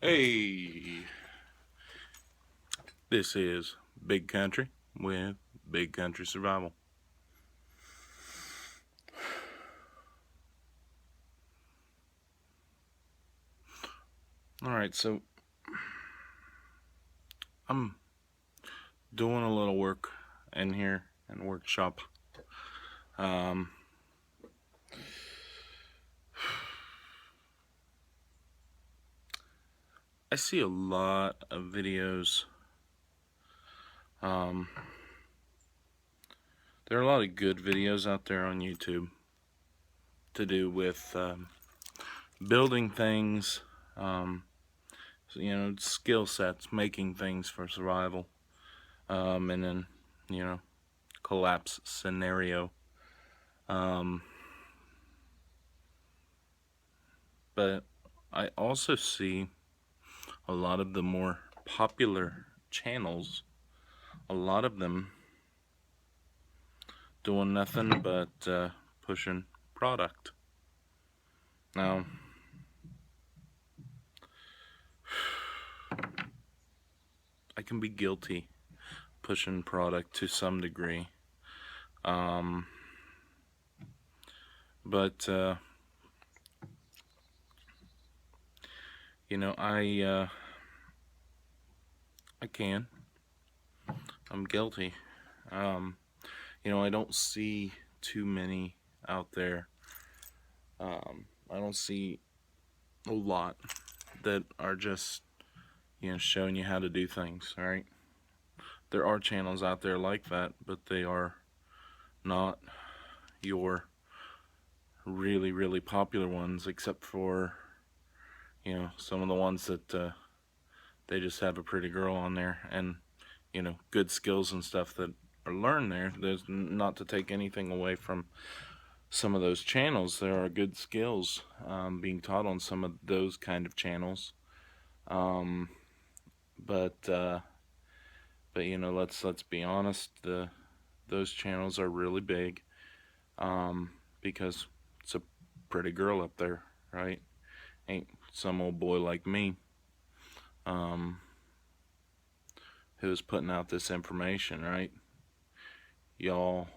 Hey, this is Big Country with Big Country Survival. Alright, so I'm doing a little work in here in the workshop. I see a lot of videos. There are a lot of good videos out there on YouTube to do with building things, skill sets, making things for survival, and then, collapse scenario. But I also see a lot of the more popular channels, a lot of them doing nothing but pushing product. Now, I can be guilty pushing product to some degree, but I can. I'm guilty. I don't see too many out there. I don't see a lot that are just, showing you how to do things, right? There are channels out there like that, but they are not your really, really popular ones, except for, some of the ones that they just have a pretty girl on there and, good skills and stuff that are learned there. There's not to take anything away from some of those channels. There are good skills being taught on some of those kind of channels. But let's be honest, those channels are really big because it's a pretty girl up there, right? Ain't some old boy like me who's putting out this information, right? Y'all,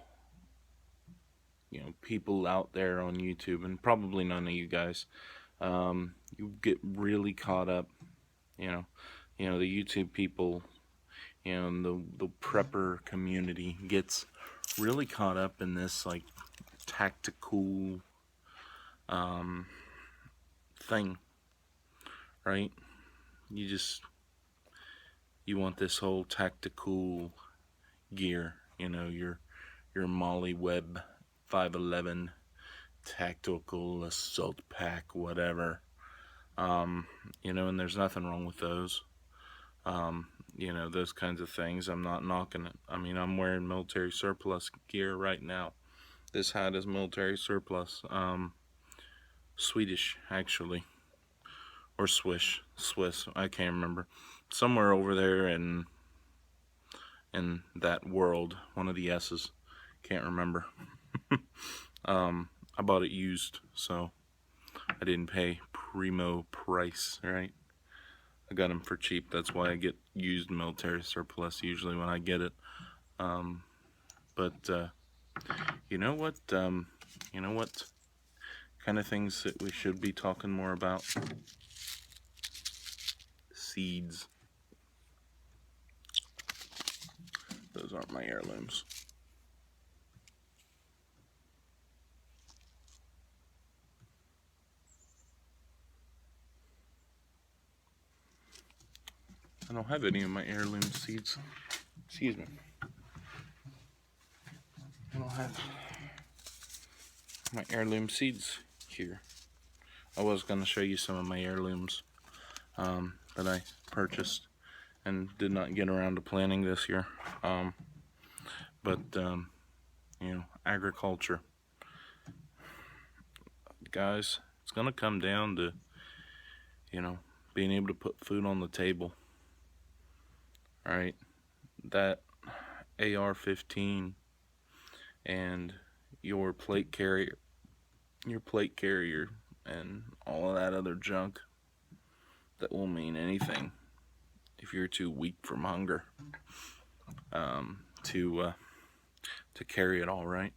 people out there on YouTube, and probably none of you guys, you get really caught up, the YouTube people, the prepper community gets really caught up in this like tactical thing, right? You want this whole tactical gear, your Molly Webb 511 tactical assault pack, whatever. And there's nothing wrong with those. Those kinds of things. I'm not knocking it. I mean, I'm wearing military surplus gear right now. This hat is military surplus. Swedish, actually. Or Swiss, I can't remember. Somewhere over there in that world, one of the S's, can't remember. I bought it used, so I didn't pay primo price, right? I got them for cheap. That's why I get used military surplus usually when I get it. But you know what? Kind of things that we should be talking more about? Seeds. Those aren't my heirlooms. I don't have any of my heirloom seeds. Excuse me. I don't have my heirloom seeds here. I was going to show you some of my heirlooms that I purchased and did not get around to planting this year. But agriculture. Guys, it's going to come down to, being able to put food on the table. All right? That AR-15 and your plate carrier and all of that other junk, that will mean anything if you're too weak from hunger to carry it all, right?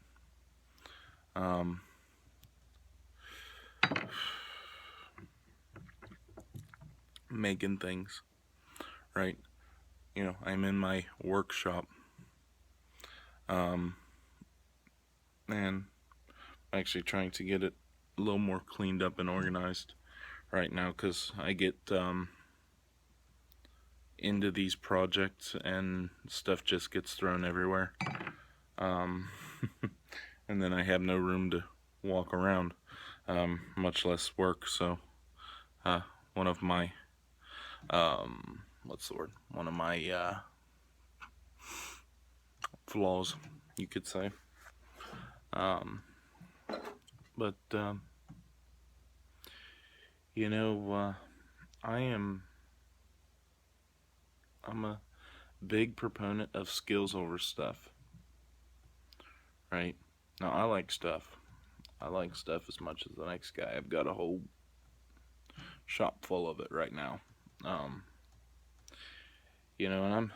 Making things, right? You know, I'm in my workshop, and I'm actually trying to get it a little more cleaned up and organized right now, because I get into these projects and stuff just gets thrown everywhere, and then I have no room to walk around, much less work. So one of my what's the word? One of my flaws, you could say. But you know, I'm a big proponent of skills over stuff, right? Now, I like stuff. I like stuff as much as the next guy. I've got a whole shop full of it right now. You know, and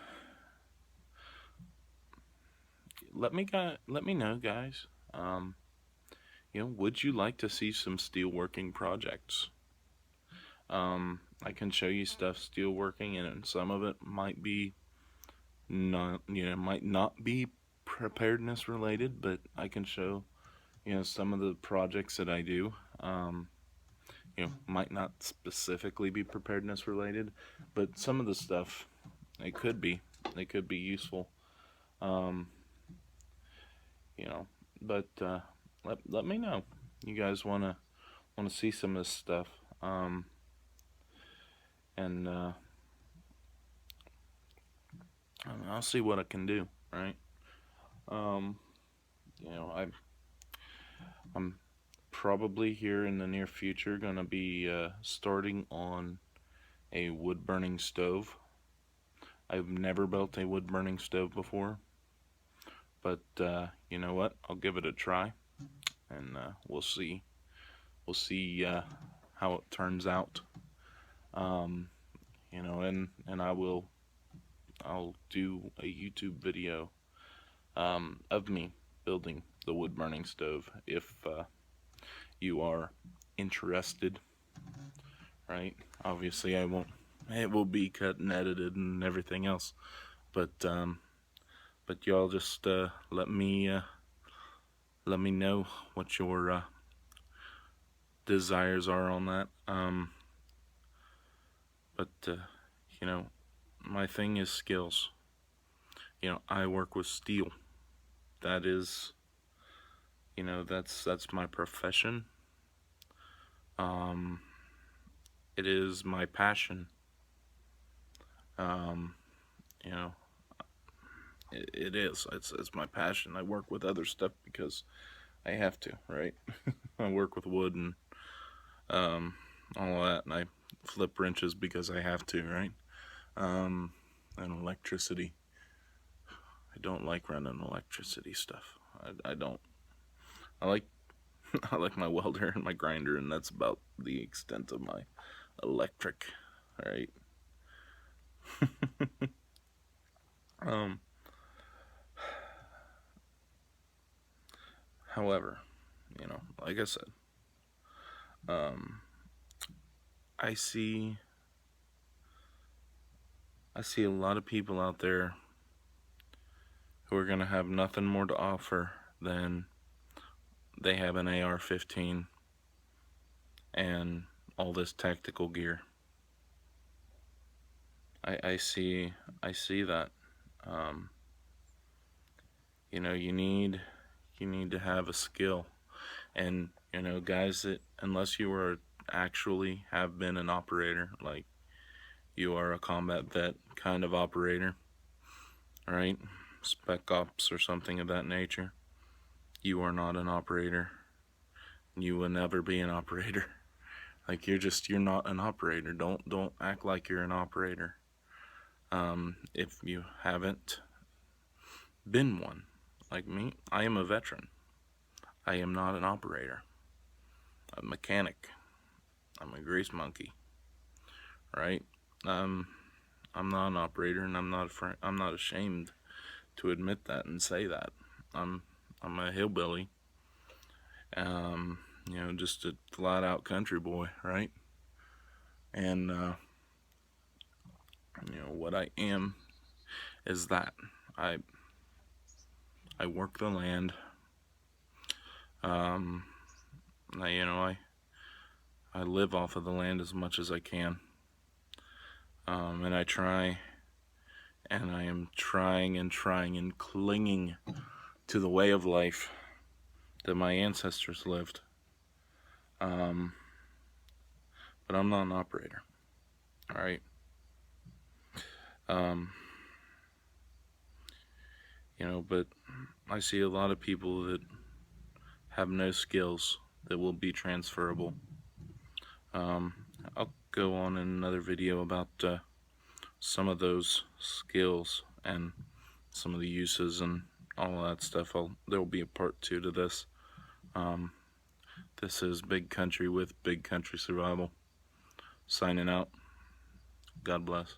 let me know, guys. You know, would you like to see some steelworking projects? I can show you stuff steelworking, and some of it might be might not be preparedness related, but I can show, you know, some of the projects that I do, you know, might not specifically be preparedness related, but some of the stuff, they could be useful, you know, but let me know. You guys want to see some of this stuff, and I'll see what I can do, right? You know, I'm probably here in the near future gonna be starting on a wood burning stove. I've never built a wood burning stove before, but you know what? I'll give it a try, and we'll see. We'll see how it turns out. You know, and I'll do a YouTube video of me building the wood burning stove if you are interested, right? Obviously, I won't. It will be cut and edited and everything else, but y'all just let me know what your desires are on that. But you know, my thing is skills. You know, I work with steel. That is, you know, that's my profession. It is my passion. You know, it is. It's my passion. I work with other stuff because I have to, right? I work with wood and all of that, and I flip wrenches because I have to, right? And electricity. I don't like running electricity stuff. I don't. I like I like my welder and my grinder, and that's about the extent of my electric, right? However, you know, like I said, I see a lot of people out there who are gonna have nothing more to offer than they have an AR-15 and all this tactical gear. I see that. You know, you need to have a skill, and you know, guys, that unless you are actually have been an operator, like you are a combat vet kind of operator, right? Spec ops or something of that nature, you are not an operator. You will never be an operator. Like you're not an operator. Don't act like you're an operator. If you haven't been one, like me, I am a veteran. I am not an operator. I'm a mechanic. I'm a grease monkey, right? I'm not an operator, and I'm not ashamed to admit that and say that. I'm a hillbilly, just a flat out country boy, right? And what I am is that I work the land. I I live off of the land as much as I can, and I try, and I am trying and trying and clinging to the way of life that my ancestors lived. Um, but I'm not an operator, all right? Um, but I see a lot of people that have no skills that will be transferable. I'll go on in another video about some of those skills and some of the uses and all of that stuff. There will be a part 2 to this. This is Big Country with Big Country Survival. Signing out. God bless.